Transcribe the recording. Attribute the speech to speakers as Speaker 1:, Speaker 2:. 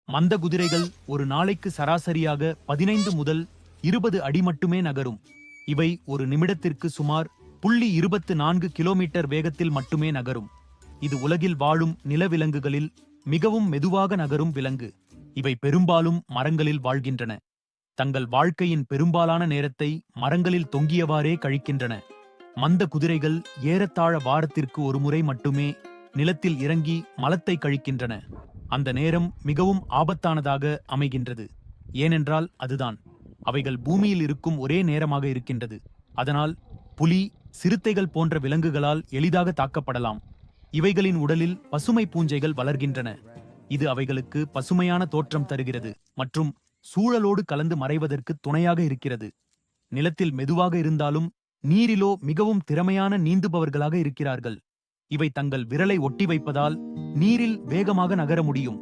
Speaker 1: மந்த குதிரைகள் ஒரு நாளைக்கு சராசரியாக 15 முதல் 20 அடி மட்டுமே நகரும். இவை ஒரு நிமிடத்திற்கு சுமார் 0.24 கிலோமீட்டர் வேகத்தில் மட்டுமே நகரும். இது உலகில் வாழும் நிலவிலங்குகளில் மிகவும் மெதுவாக நகரும் விலங்கு. இவை பெரும்பாலும் மரங்களில் வாழ்கின்றன. தங்கள் வாழ்க்கையின் பெரும்பாலான நேரத்தை மரங்களில் தொங்கியவாறே கழிக்கின்றன. மந்த குதிரைகள் ஏறத்தாழ வாரத்திற்கு ஒரு முறை மட்டுமே நிலத்தில் இறங்கி மலத்தை கழிக்கின்றன. அந்த நேரம் மிகவும் ஆபத்தானதாக அமைகின்றது. ஏனென்றால் அதுதான் அவைகள் பூமியில் இருக்கும் ஒரே நேரமாக இருக்கின்றது. அதனால் புலி, சிறுத்தைகள் போன்ற விலங்குகளால் எளிதாக தாக்கப்படலாம். இவைகளின் உடலில் பசுமை பூஞ்சைகள் வளர்கின்றன. இது அவைகளுக்கு பசுமையான தோற்றம் தருகிறது மற்றும் சூழலோடு கலந்து மறைவதற்கு துணையாக இருக்கிறது. நிலத்தில் மெதுவாக இருந்தாலும் நீரிலோ மிகவும் திறமையான நீந்துபவர்களாக இருக்கிறார்கள். இவை தங்கள் விரலை ஒட்டி வைப்பதால் நீரில் வேகமாக நகர முடியும்.